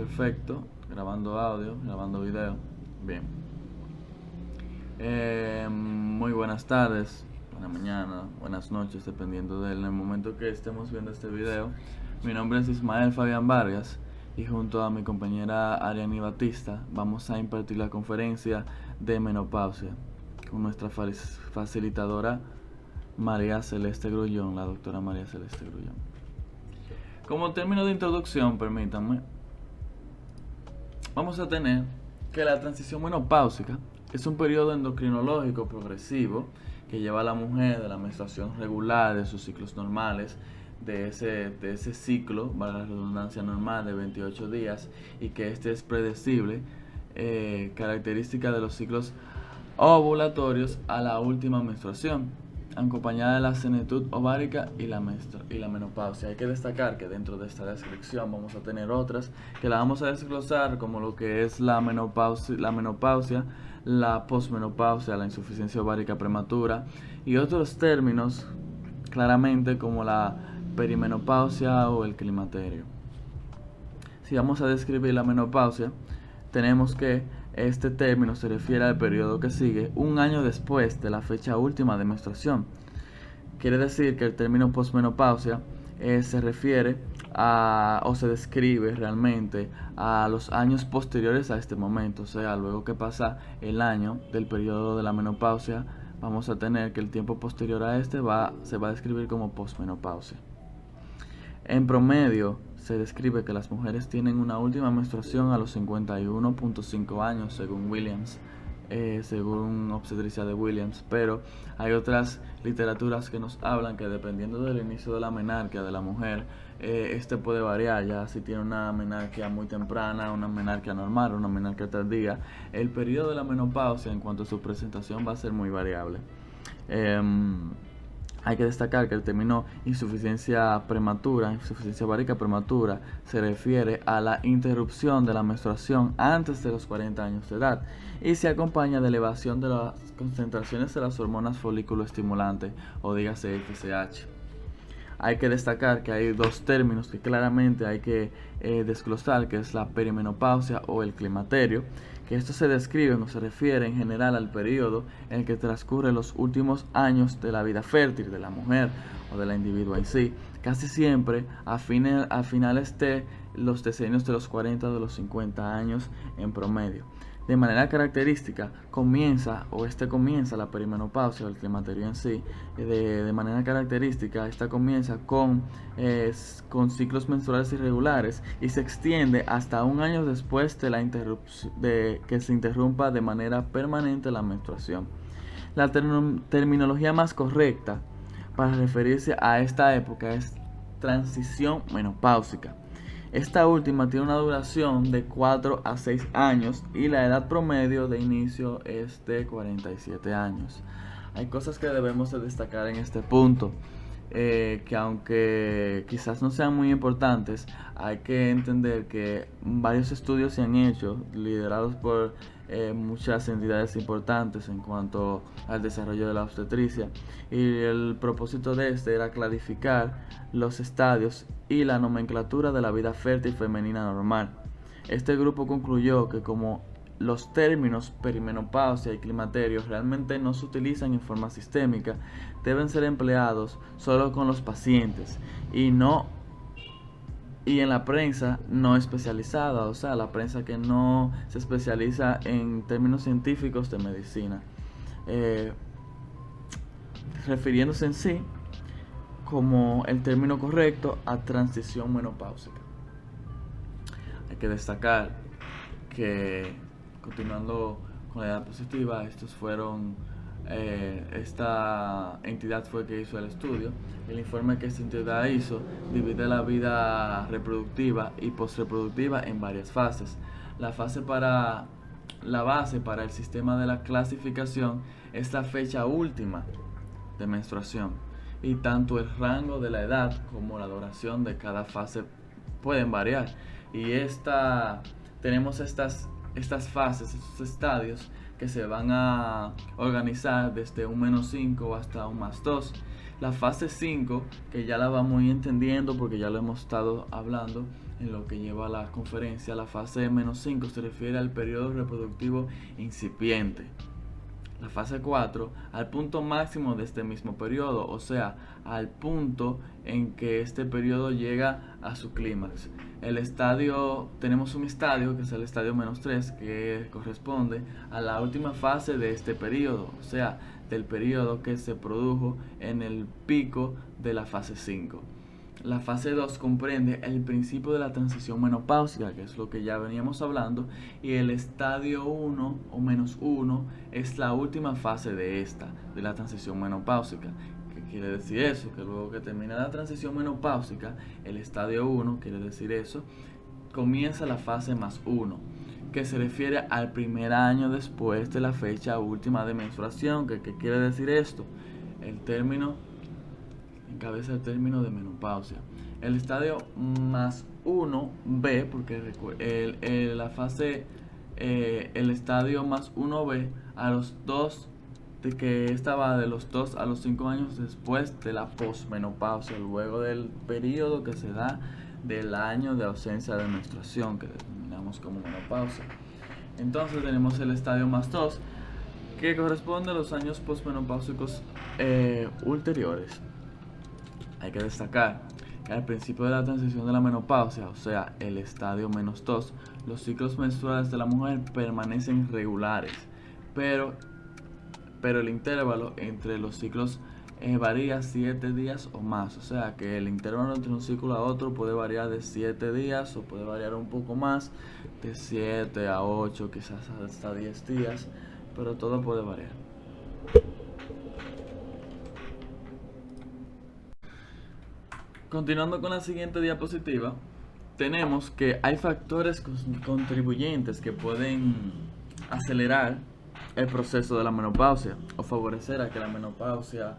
perfecto. Grabando audio, grabando video. Bien. Muy buenas tardes, buena mañana, buenas noches, dependiendo del momento que estemos viendo este video. Mi nombre es Ismael Fabián Vargas y junto a mi compañera Ariani Batista vamos a impartir la conferencia de menopausia con nuestra facilitadora María Celeste Grullón, la doctora María Celeste Grullón. Como término de introducción, permítanme, vamos a tener que la transición menopáusica es un periodo endocrinológico progresivo que lleva a la mujer de la menstruación regular, de sus ciclos normales, de ese ciclo, valga la redundancia, normal de 28 días, y que este es predecible, característica de los ciclos ovulatorios, a la última menstruación, acompañada de la senectud ovárica y la menopausia. Hay que destacar que dentro de esta descripción vamos a tener otras que la vamos a desglosar, como lo que es la menopausia, la posmenopausia, la insuficiencia ovárica prematura y otros términos claramente como la perimenopausia o el climaterio. Si vamos a describir la menopausia, tenemos que este término se refiere al periodo que sigue un año después de la fecha última de menstruación. Quiere decir que el término posmenopausia se refiere a, o se describe realmente a los años posteriores a este momento. O sea, luego que pasa el año del periodo de la menopausia, vamos a tener que el tiempo posterior a este se va a describir como posmenopausia. En promedio, se describe que las mujeres tienen una última menstruación a los 51.5 años, según Williams, según obstetricia de Williams, pero hay otras literaturas que nos hablan que dependiendo del inicio de la menarquia de la mujer, este puede variar, ya si tiene una menarquia muy temprana, una menarquia normal, una menarquia tardía. El periodo de la menopausia en cuanto a su presentación va a ser muy variable. Hay que destacar que el término insuficiencia ovárica prematura, se refiere a la interrupción de la menstruación antes de los 40 años de edad y se acompaña de elevación de las concentraciones de las hormonas folículo estimulante o dígase FSH. Hay que destacar que hay dos términos que claramente hay que desglosar, que es la perimenopausia o el climaterio, que esto se describe o se refiere en general al periodo en el que transcurre los últimos años de la vida fértil de la mujer o de la individua en sí, casi siempre a finales de los decenios de los 40 o de los 50 años en promedio. De manera característica comienza la perimenopausia o el climaterio en sí. De manera característica esta comienza con ciclos menstruales irregulares y se extiende hasta un año después de que se interrumpa de manera permanente la menstruación. La terminología más correcta para referirse a esta época es transición menopáusica. Esta última tiene una duración de 4 a 6 años y la edad promedio de inicio es de 47 años. Hay cosas que debemos de destacar en este punto, que aunque quizás no sean muy importantes, hay que entender que varios estudios se han hecho, liderados por muchas entidades importantes en cuanto al desarrollo de la obstetricia, y el propósito de este era clarificar los estadios y la nomenclatura de la vida fértil femenina normal. Este grupo concluyó que como los términos perimenopausia y climaterio realmente no se utilizan en forma sistémica, deben ser empleados solo con los pacientes y en la prensa no especializada, o sea, la prensa que no se especializa en términos científicos de medicina, refiriéndose en sí como el término correcto a transición menopáusica. Hay que destacar que, continuando con la edad positiva, esta entidad fue que hizo el estudio. El informe que esta entidad hizo divide la vida reproductiva y postreproductiva en varias fases. La base para el sistema de la clasificación es la fecha última de menstruación, y tanto el rango de la edad como la duración de cada fase pueden variar. Y tenemos estas fases, estos estadios que se van a organizar desde un -5 hasta un +2. La fase 5, que ya la vamos a ir entendiendo porque ya lo hemos estado hablando en lo que lleva a la conferencia, la fase -5 se refiere al periodo reproductivo incipiente. La fase 4 al punto máximo de este mismo periodo, o sea, al punto en que este periodo llega a su clímax. Tenemos un estadio que es el estadio -3, que corresponde a la última fase de este periodo, o sea, del periodo que se produjo en el pico de la fase 5. La fase 2 comprende el principio de la transición menopáusica, que es lo que ya veníamos hablando, y el estadio 1 o -1 es la última fase de la transición menopáusica. ¿Qué quiere decir eso? Que luego que termina la transición menopáusica, el estadio 1, quiere decir eso, comienza la fase +1, que se refiere al primer año después de la fecha última de menstruación. ¿Qué quiere decir esto? El término encabeza el término de menopausia. El estadio +1B, porque el estadio +1B a los 2, de que esta va de los 2 a los 5 años después de la posmenopausia, luego del periodo que se da del año de ausencia de menstruación, que denominamos como menopausia. Entonces tenemos el estadio +2, que corresponde a los años posmenopáusicos ulteriores. Hay que destacar que al principio de la transición de la menopausia, o sea, el estadio -2, los ciclos menstruales de la mujer permanecen regulares, pero el intervalo entre los ciclos varía 7 días o más, o sea que el intervalo entre un ciclo a otro puede variar de 7 días o puede variar un poco más, de 7 a 8, quizás hasta 10 días, pero todo puede variar. Continuando con la siguiente diapositiva, tenemos que hay factores contribuyentes que pueden acelerar el proceso de la menopausia o favorecer a que la menopausia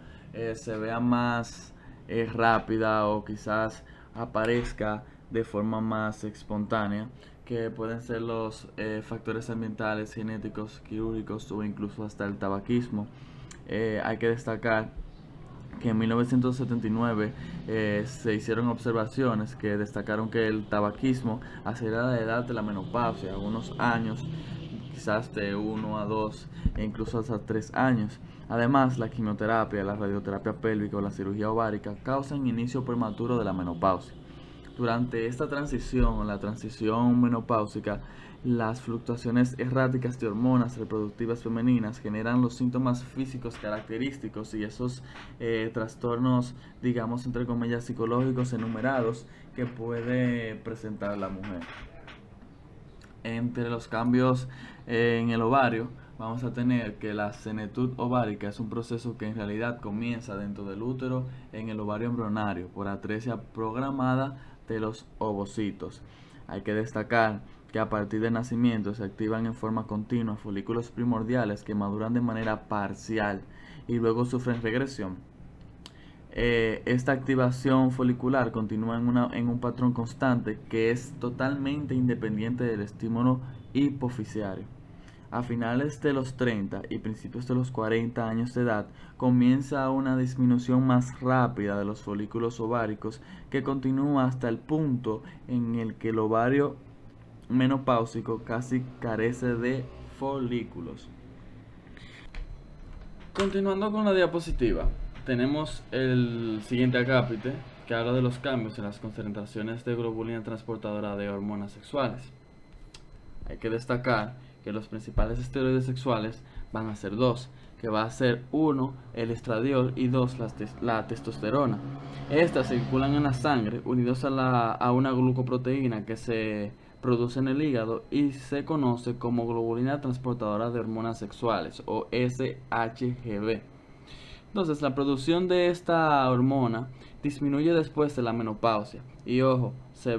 se vea más rápida o quizás aparezca de forma más espontánea, que pueden ser los factores ambientales, genéticos, quirúrgicos o incluso hasta el tabaquismo. Hay que destacar que en 1979 se hicieron observaciones que destacaron que el tabaquismo acelera la edad de la menopausia, algunos años, quizás de 1 a 2 e incluso hasta 3 años. Además, la quimioterapia, la radioterapia pélvica o la cirugía ovárica causan inicio prematuro de la menopausia. Durante esta transición, la transición menopáusica, las fluctuaciones erráticas de hormonas reproductivas femeninas generan los síntomas físicos característicos y esos trastornos, digamos, entre comillas, psicológicos enumerados que puede presentar la mujer. Entre los cambios en el ovario, vamos a tener que la senetud ovárica es un proceso que en realidad comienza dentro del útero en el ovario embrionario por atresia programada de los ovocitos. Hay que destacar que a partir del nacimiento se activan en forma continua folículos primordiales que maduran de manera parcial y luego sufren regresión. Esta activación folicular continúa en un patrón constante que es totalmente independiente del estímulo hipofisiario. A finales de los 30 y principios de los 40 años de edad comienza una disminución más rápida de los folículos ováricos que continúa hasta el punto en el que el ovario menopáusico casi carece de folículos. Continuando con la diapositiva, tenemos el siguiente acápite que habla de los cambios en las concentraciones de globulina transportadora de hormonas sexuales. Hay que destacar que los principales esteroides sexuales van a ser dos, que va a ser 1 el estradiol y 2 la testosterona. Estas circulan en la sangre unidos a una glucoproteína que se produce en el hígado y se conoce como globulina transportadora de hormonas sexuales o SHGB. Entonces, la producción de esta hormona disminuye después de la menopausia y ojo, se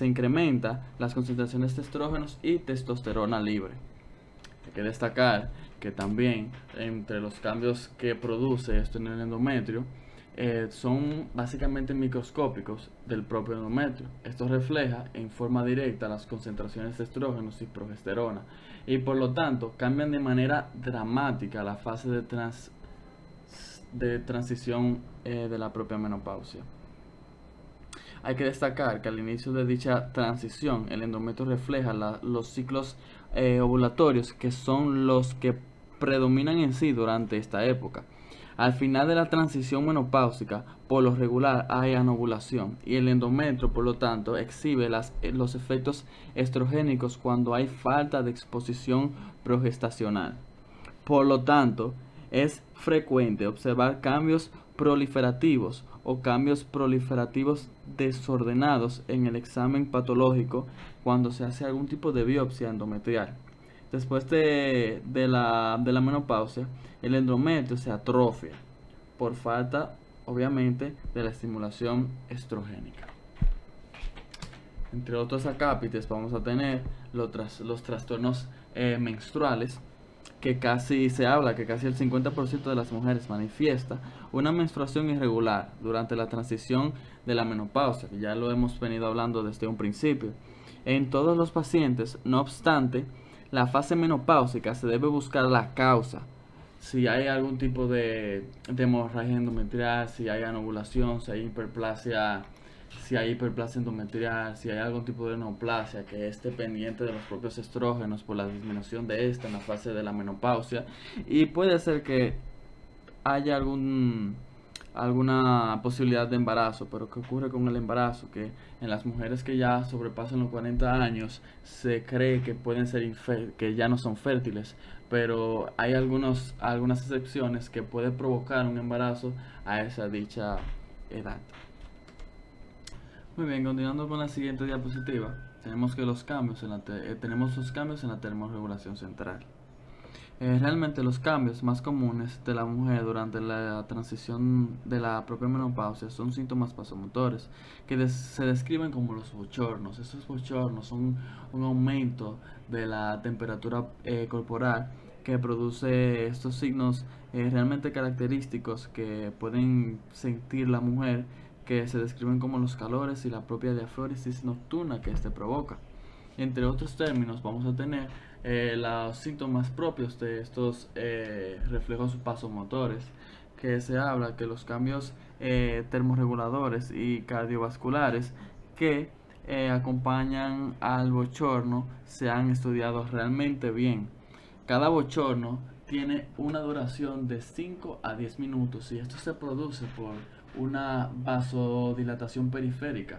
incrementa las concentraciones de estrógenos y testosterona libre. Hay que destacar que también entre los cambios que produce esto en el endometrio son básicamente microscópicos del propio endometrio. Esto refleja en forma directa las concentraciones de estrógenos y progesterona y por lo tanto cambian de manera dramática la fase de transición de la propia menopausia. Hay que destacar que al inicio de dicha transición, el endometrio refleja los ciclos ovulatorios, que son los que predominan en sí durante esta época. Al final de la transición menopáusica, por lo regular hay anovulación y el endometrio, por lo tanto, exhibe los efectos estrogénicos cuando hay falta de exposición progestacional. Por lo tanto, es frecuente observar cambios proliferativos o cambios proliferativos desordenados en el examen patológico cuando se hace algún tipo de biopsia endometrial. Después de la menopausia, el endometrio se atrofia por falta, obviamente, de la estimulación estrogénica. Entre otros acápites vamos a tener los trastornos menstruales, que casi se habla que casi el 50% de las mujeres manifiesta una menstruación irregular durante la transición de la menopausia, que ya lo hemos venido hablando desde un principio. En todos los pacientes, no obstante, la fase menopáusica se debe buscar la causa. Si hay algún tipo de hemorragia endometrial, si hay anovulación, si hay hiperplasia endometrial, si hay algún tipo de neoplasia que es dependiente de los propios estrógenos por la disminución de esta en la fase de la menopausia, y puede ser que haya alguna posibilidad de embarazo. Pero ¿qué ocurre con el embarazo? Que en las mujeres que ya sobrepasan los 40 años se cree que pueden ser que ya no son fértiles, pero hay algunas excepciones que puede provocar un embarazo a esa dicha edad. Muy bien, continuando con la siguiente diapositiva, tenemos los cambios en la termorregulación central. Realmente los cambios más comunes de la mujer durante la transición de la propia menopausia son síntomas vasomotores que se describen como los bochornos. Estos bochornos son un aumento de la temperatura corporal que produce estos signos realmente característicos que pueden sentir la mujer, que se describen como los calores y la propia diaforesis nocturna que este provoca. Entre otros términos, vamos a tener los síntomas propios de estos reflejos vasomotores, que se habla que los cambios termorreguladores y cardiovasculares que acompañan al bochorno se han estudiado realmente bien. Cada bochorno tiene una duración de 5 a 10 minutos y esto se produce por una vasodilatación periférica,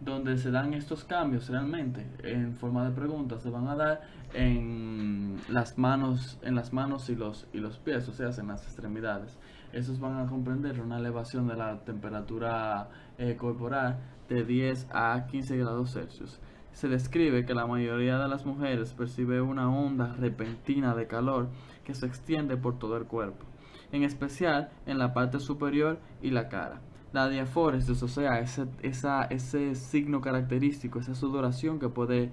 donde se dan estos cambios realmente en forma de preguntas. Se van a dar en las manos y los pies, o sea, en las extremidades. Estos van a comprender una elevación de la temperatura corporal de 10 a 15 grados Celsius. Se describe que la mayoría de las mujeres percibe una onda repentina de calor que se extiende por todo el cuerpo, en especial en la parte superior y la cara. La diaforesis, o sea, ese signo característico, esa sudoración que puede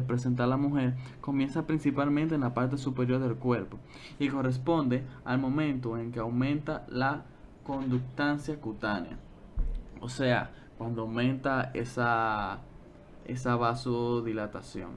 presentar la mujer, comienza principalmente en la parte superior del cuerpo y corresponde al momento en que aumenta la conductancia cutánea, o sea, cuando aumenta esa vasodilatación.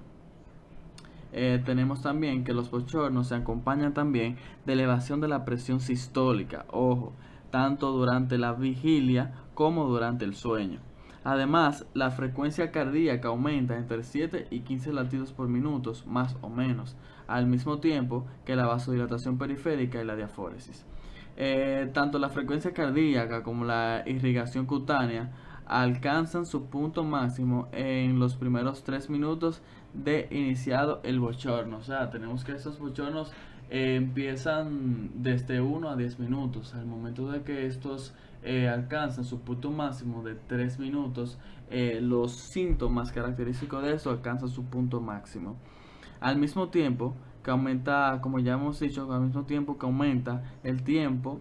Tenemos también que los bochornos se acompañan también de elevación de la presión sistólica, ojo, tanto durante la vigilia como durante el sueño. Además, la frecuencia cardíaca aumenta entre 7 y 15 latidos por minuto, más o menos, al mismo tiempo que la vasodilatación periférica y la diaforesis. Tanto la frecuencia cardíaca como la irrigación cutánea alcanzan su punto máximo en los primeros 3 minutos de iniciado el bochorno. O sea, tenemos que esos bochornos empiezan desde 1 a 10 minutos. Al momento de que estos alcanzan su punto máximo de 3 minutos, los síntomas característicos de esto alcanzan su punto máximo. Al mismo tiempo que aumenta, como ya hemos dicho, al mismo tiempo que aumenta el tiempo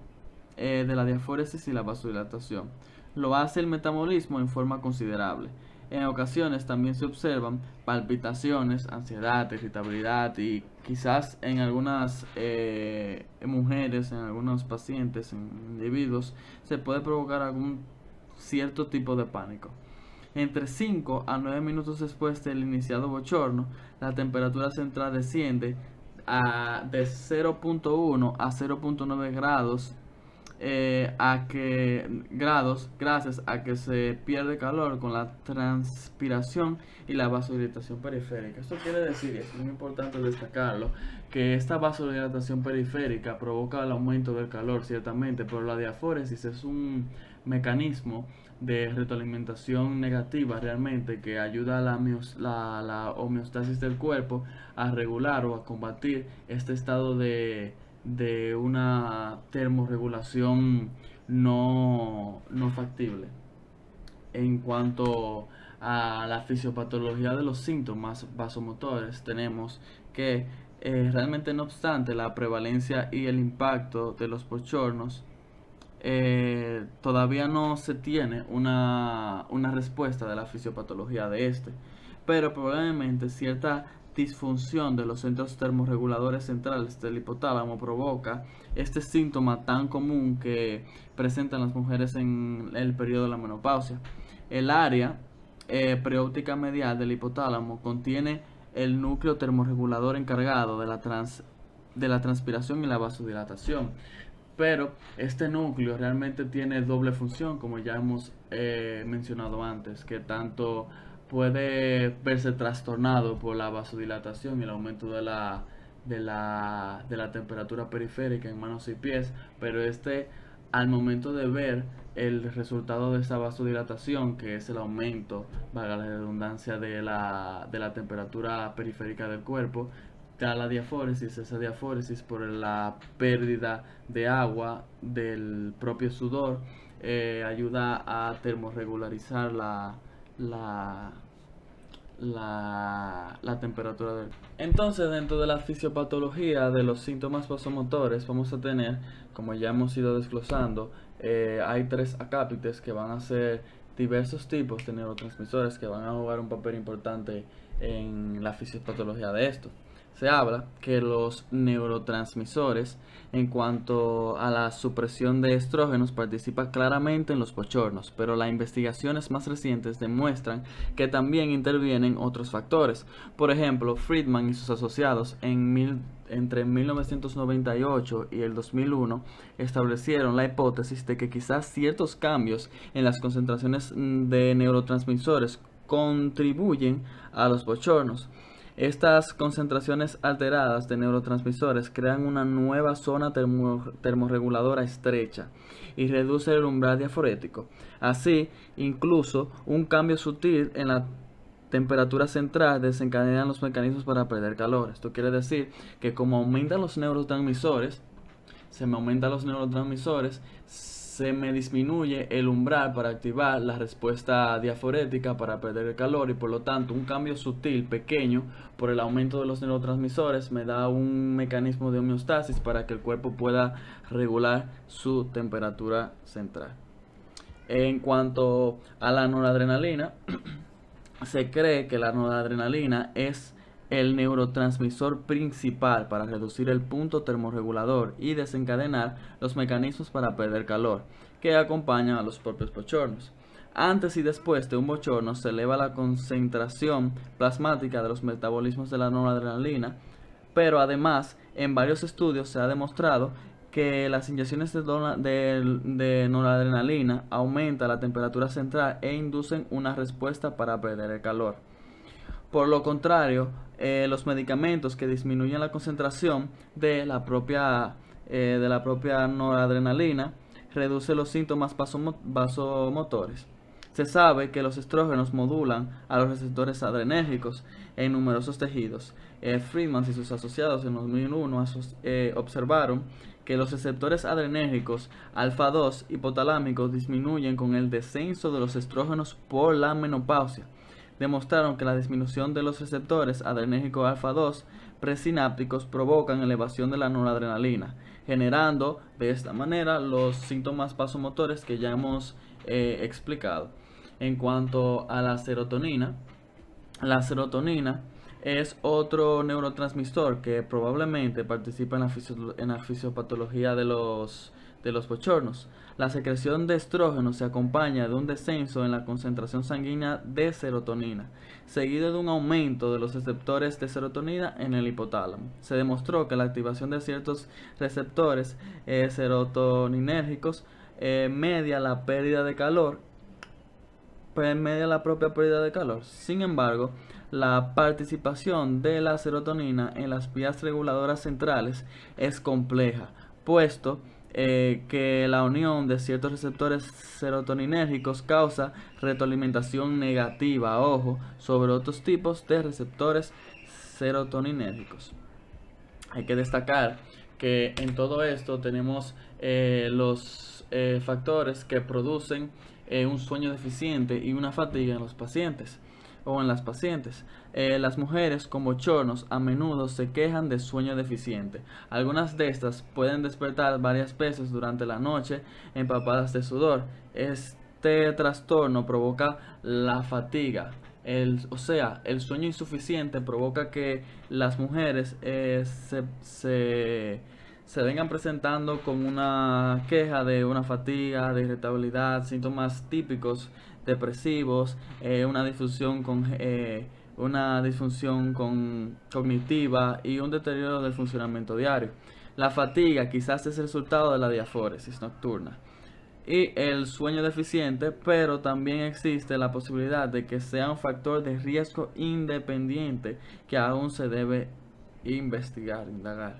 de la diaforesis y la vasodilatación. Lo hace el metabolismo en forma considerable. En ocasiones también se observan palpitaciones, ansiedad, irritabilidad y quizás en algunas mujeres, en algunos pacientes, en individuos, se puede provocar algún cierto tipo de pánico. Entre 5 a 9 minutos después del iniciado bochorno, la temperatura central desciende de 0.1 a 0.9 grados gracias a que se pierde calor con la transpiración y la vasodilatación periférica. Esto quiere decir, y es muy importante destacarlo, que esta vasodilatación periférica provoca el aumento del calor, ciertamente, pero la diafóresis es un mecanismo de retroalimentación negativa realmente que ayuda a la homeostasis del cuerpo a regular o a combatir este estado de una termorregulación no factible. En cuanto a la fisiopatología de los síntomas vasomotores, tenemos que realmente, no obstante la prevalencia y el impacto de los bochornos, todavía no se tiene una respuesta de la fisiopatología de este, pero probablemente cierta disfunción de los centros termorreguladores centrales del hipotálamo provoca este síntoma tan común que presentan las mujeres en el periodo de la menopausia. El área preóptica medial del hipotálamo contiene el núcleo termorregulador encargado de la transpiración y la vasodilatación. Pero este núcleo realmente tiene doble función, como ya hemos mencionado antes, que tanto puede verse trastornado por la vasodilatación y el aumento de la temperatura periférica en manos y pies, pero al momento de ver el resultado de esta vasodilatación, que es el aumento, valga la redundancia, de la temperatura periférica del cuerpo, da la diafóresis. Esa diafóresis, por la pérdida de agua del propio sudor, ayuda a termorregularizar la temperatura del. Entonces, dentro de la fisiopatología de los síntomas vasomotores, vamos a tener, como ya hemos ido desglosando, hay 3 acápites que van a ser diversos tipos de neurotransmisores que van a jugar un papel importante en la fisiopatología de esto. Se habla que los neurotransmisores, en cuanto a la supresión de estrógenos, participan claramente en los bochornos, pero las investigaciones más recientes demuestran que también intervienen otros factores. Por ejemplo, Friedman y sus asociados entre 1998 y el 2001 establecieron la hipótesis de que quizás ciertos cambios en las concentraciones de neurotransmisores contribuyen a los bochornos. Estas concentraciones alteradas de neurotransmisores crean una nueva zona termorreguladora estrecha y reduce el umbral diaforético. Así, incluso un cambio sutil en la temperatura central desencadena los mecanismos para perder calor. Esto quiere decir que como aumentan los neurotransmisores, se me disminuye el umbral para activar la respuesta diaforética para perder el calor, y por lo tanto un cambio sutil, pequeño, por el aumento de los neurotransmisores me da un mecanismo de homeostasis para que el cuerpo pueda regular su temperatura central. En cuanto a la noradrenalina, se cree que la noradrenalina es el neurotransmisor principal para reducir el punto termorregulador y desencadenar los mecanismos para perder calor, que acompañan a los propios bochornos. Antes y después de un bochorno se eleva la concentración plasmática de los metabolismos de la noradrenalina, pero además en varios estudios se ha demostrado que las inyecciones de noradrenalina aumentan la temperatura central e inducen una respuesta para perder el calor. Por lo contrario, los medicamentos que disminuyen la concentración de la propia noradrenalina reducen los síntomas vasomotores. Se sabe que los estrógenos modulan a los receptores adrenérgicos en numerosos tejidos. Friedman y sus asociados en 2001 observaron que los receptores adrenérgicos alfa 2 hipotalámicos disminuyen con el descenso de los estrógenos por la menopausia. Demostraron que la disminución de los receptores adrenérgicos alfa 2 presinápticos provocan elevación de la noradrenalina, generando de esta manera los síntomas vasomotores que ya hemos explicado. En cuanto a la serotonina es otro neurotransmisor que probablemente participa en la fisiopatología de los de los bochornos. La secreción de estrógeno se acompaña de un descenso en la concentración sanguínea de serotonina, seguido de un aumento de los receptores de serotonina en el hipotálamo. Se demostró que la activación de ciertos receptores serotoninérgicos media la pérdida de calor, media la propia pérdida de calor. Sin embargo, la participación de la serotonina en las vías reguladoras centrales es compleja, puesto que la unión de ciertos receptores serotoninérgicos causa retroalimentación negativa, ojo, sobre otros tipos de receptores serotoninérgicos. Hay que destacar que en todo esto tenemos los factores que producen un sueño deficiente y una fatiga en los pacientes o en las pacientes. Las mujeres con bochornos a menudo se quejan de sueño deficiente. Algunas de estas pueden despertar varias veces durante la noche empapadas de sudor. Este trastorno provoca la fatiga. El sueño insuficiente provoca que las mujeres se vengan presentando con una queja de una fatiga, de irritabilidad, síntomas típicos depresivos, una disfunción cognitiva y un deterioro del funcionamiento diario. La fatiga quizás es el resultado de la diaforesis nocturna y el sueño deficiente, pero también existe la posibilidad de que sea un factor de riesgo independiente que aún se debe indagar.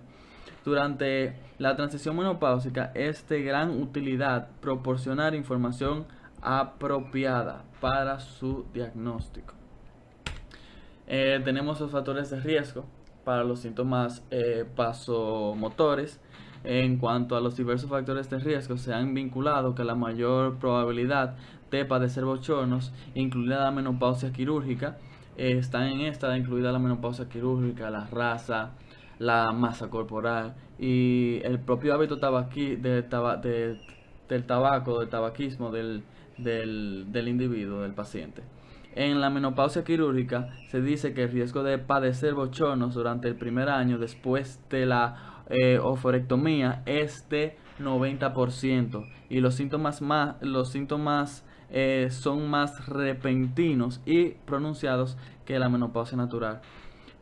Durante la transición menopáusica es de gran utilidad proporcionar información apropiada para su diagnóstico. Tenemos los factores de riesgo para los síntomas vasomotores. En cuanto a los diversos factores de riesgo, se han vinculado que la mayor probabilidad de padecer bochornos, incluida la menopausia quirúrgica, están en esta incluida la menopausia quirúrgica, la raza, la masa corporal y el propio hábito del tabaco, del tabaquismo del individuo, del paciente. En la menopausia quirúrgica se dice que el riesgo de padecer bochornos durante el primer año después de la oforectomía es de 90% y los síntomas son más repentinos y pronunciados que la menopausia natural.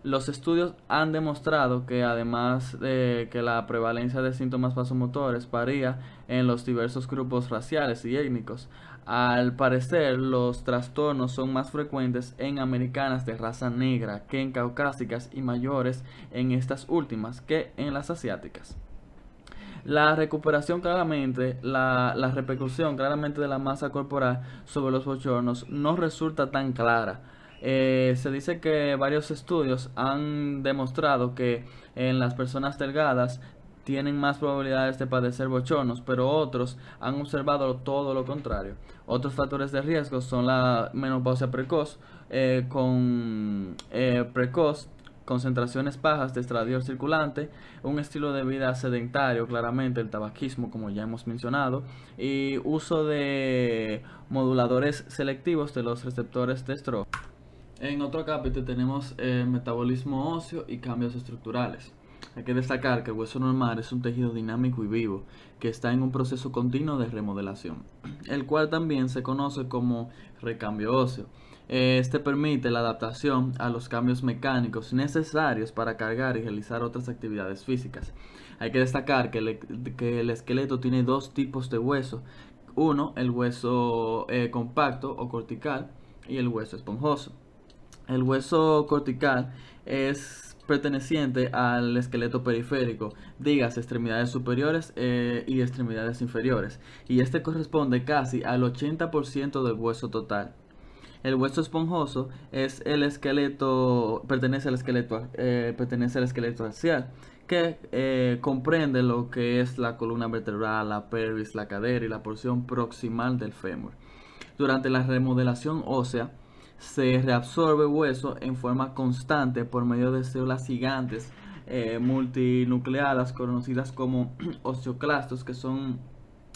Los estudios han demostrado que además de que la prevalencia de síntomas vasomotores varía en los diversos grupos raciales y étnicos, al parecer los trastornos son más frecuentes en americanas de raza negra que en caucásicas y mayores en estas últimas que en las asiáticas. La repercusión claramente de la masa corporal sobre los bochornos no resulta tan clara. Se dice que varios estudios han demostrado que en las personas delgadas tienen más probabilidades de padecer bochornos, pero otros han observado todo lo contrario. Otros factores de riesgo son la menopausia precoz, concentraciones bajas de estradiol circulante, un estilo de vida sedentario, claramente el tabaquismo, como ya hemos mencionado, y uso de moduladores selectivos de los receptores de estrógeno. En otro capítulo tenemos metabolismo óseo y cambios estructurales. Hay que destacar que el hueso normal es un tejido dinámico y vivo que está en un proceso continuo de remodelación, el cual también se conoce como recambio óseo. Este permite la adaptación a los cambios mecánicos necesarios para cargar y realizar otras actividades físicas. Hay que destacar que el esqueleto tiene dos tipos de hueso. Uno, el hueso compacto o cortical, y el hueso esponjoso. El hueso cortical es perteneciente al esqueleto periférico, digas extremidades superiores y extremidades inferiores, y este corresponde casi al 80% del hueso total. El hueso esponjoso es el esqueleto, pertenece al esqueleto axial, que comprende lo que es la columna vertebral, la pelvis, la cadera y la porción proximal del fémur. Durante la remodelación ósea, se reabsorbe hueso en forma constante por medio de células gigantes multinucleadas conocidas como osteoclastos, que son,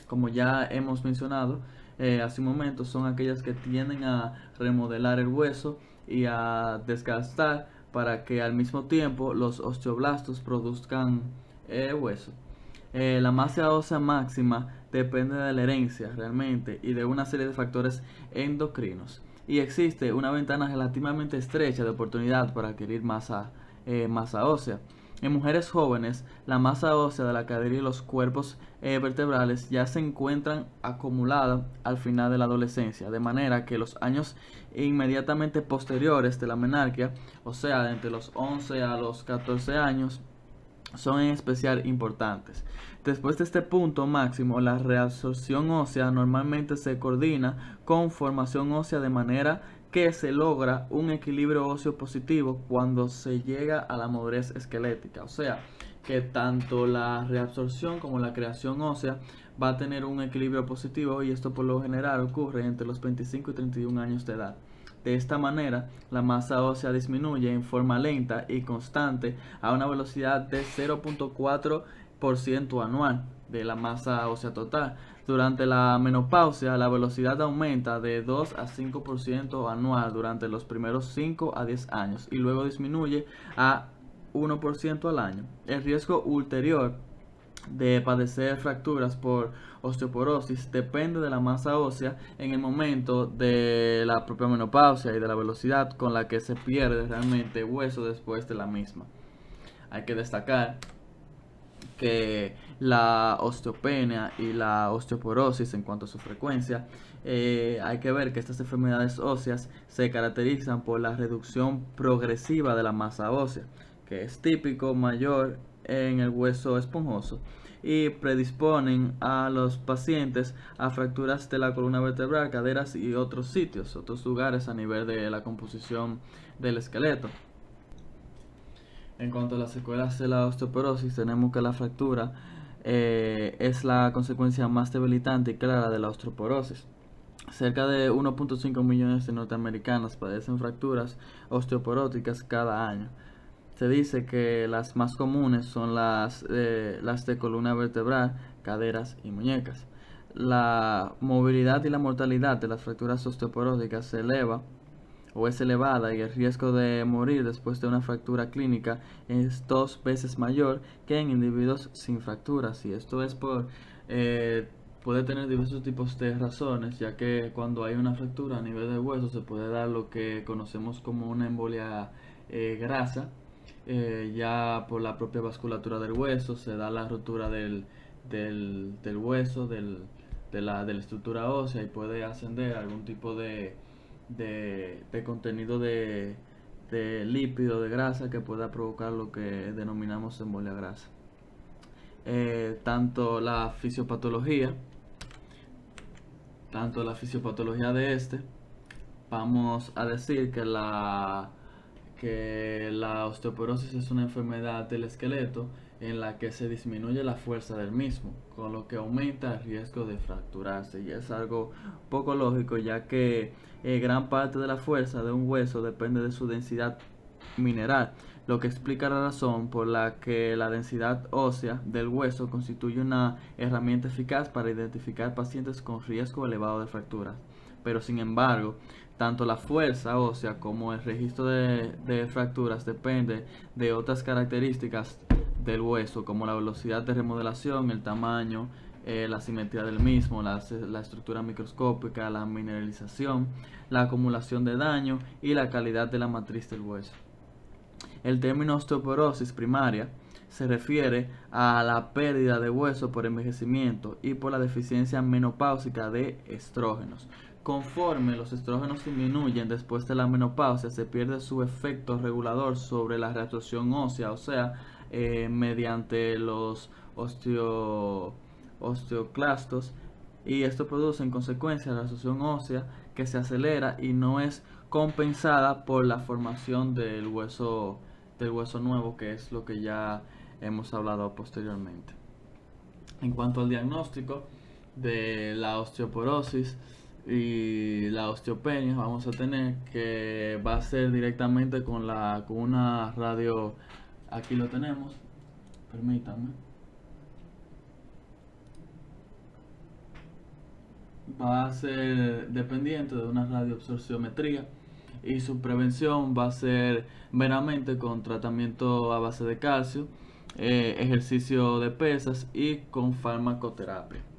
como ya hemos mencionado hace un momento, son aquellas que tienden a remodelar el hueso y a desgastar para que al mismo tiempo los osteoblastos produzcan hueso. La masa ósea máxima depende de la herencia realmente y de una serie de factores endocrinos. Y existe una ventana relativamente estrecha de oportunidad para adquirir masa ósea. En mujeres jóvenes, la masa ósea de la cadera y los cuerpos vertebrales ya se encuentran acumulada al final de la adolescencia, de manera que los años inmediatamente posteriores de la menarquia, o sea, entre los 11 a los 14 años, son en especial importantes. Después de este punto máximo, la reabsorción ósea normalmente se coordina con formación ósea de manera que se logra un equilibrio óseo positivo cuando se llega a la madurez esquelética. O sea, que tanto la reabsorción como la creación ósea va a tener un equilibrio positivo y esto por lo general ocurre entre los 25 y 31 años de edad. De esta manera, la masa ósea disminuye en forma lenta y constante a una velocidad de 0.4% anual de la masa ósea total. Durante la menopausia, la velocidad aumenta de 2 a 5% anual durante los primeros 5 a 10 años y luego disminuye a 1% al año. El riesgo ulterior de padecer fracturas por osteoporosis depende de la masa ósea en el momento de la propia menopausia y de la velocidad con la que se pierde realmente hueso después de la misma. Hay que destacar que la osteopenia y la osteoporosis en cuanto a su frecuencia, hay que ver que estas enfermedades óseas se caracterizan por la reducción progresiva de la masa ósea, que es típico mayor en el hueso esponjoso y predisponen a los pacientes a fracturas de la columna vertebral, caderas y otros lugares a nivel de la composición del esqueleto. En cuanto a las secuelas de la osteoporosis, tenemos que la fractura es la consecuencia más debilitante y clara de la osteoporosis. Cerca de 1.5 millones de norteamericanos padecen fracturas osteoporóticas cada año. Se dice que las más comunes son las de columna vertebral, caderas y muñecas. La movilidad y la mortalidad de las fracturas osteoporóticas se eleva o es elevada y el riesgo de morir después de una fractura clínica es 2 veces mayor que en individuos sin fracturas. Y esto es puede tener diversos tipos de razones, ya que cuando hay una fractura a nivel del hueso se puede dar lo que conocemos como una embolia grasa, ya por la propia vasculatura del hueso se da la rotura del hueso, de la estructura ósea y puede ascender algún tipo de contenido de lípido, de grasa que pueda provocar lo que denominamos embolia grasa. Tanto la fisiopatología de vamos a decir que la osteoporosis es una enfermedad del esqueleto en la que se disminuye la fuerza del mismo, con lo que aumenta el riesgo de fracturarse. Y es algo poco lógico, ya que gran parte de la fuerza de un hueso depende de su densidad mineral, lo que explica la razón por la que la densidad ósea del hueso constituye una herramienta eficaz para identificar pacientes con riesgo elevado de fracturas. Pero sin embargo, tanto la fuerza ósea como el registro de fracturas depende de otras características del hueso, como la velocidad de remodelación, el tamaño, la simetría del mismo, la estructura microscópica, la mineralización, la acumulación de daño y la calidad de la matriz del hueso. El término osteoporosis primaria se refiere a la pérdida de hueso por envejecimiento y por la deficiencia menopáusica de estrógenos. Conforme los estrógenos disminuyen después de la menopausia, se pierde su efecto regulador sobre la reabsorción ósea, o sea, mediante los osteoclastos, y esto produce en consecuencia la reabsorción ósea que se acelera y no es compensada por la formación del hueso nuevo, que es lo que ya hemos hablado posteriormente. En cuanto al diagnóstico de la osteoporosis y la osteopenia, vamos a tener que va a ser directamente con una radio. Aquí lo tenemos, permítanme. Va a ser dependiente de una radioabsorciometría y su prevención va a ser meramente con tratamiento a base de calcio ejercicio de pesas y con farmacoterapia.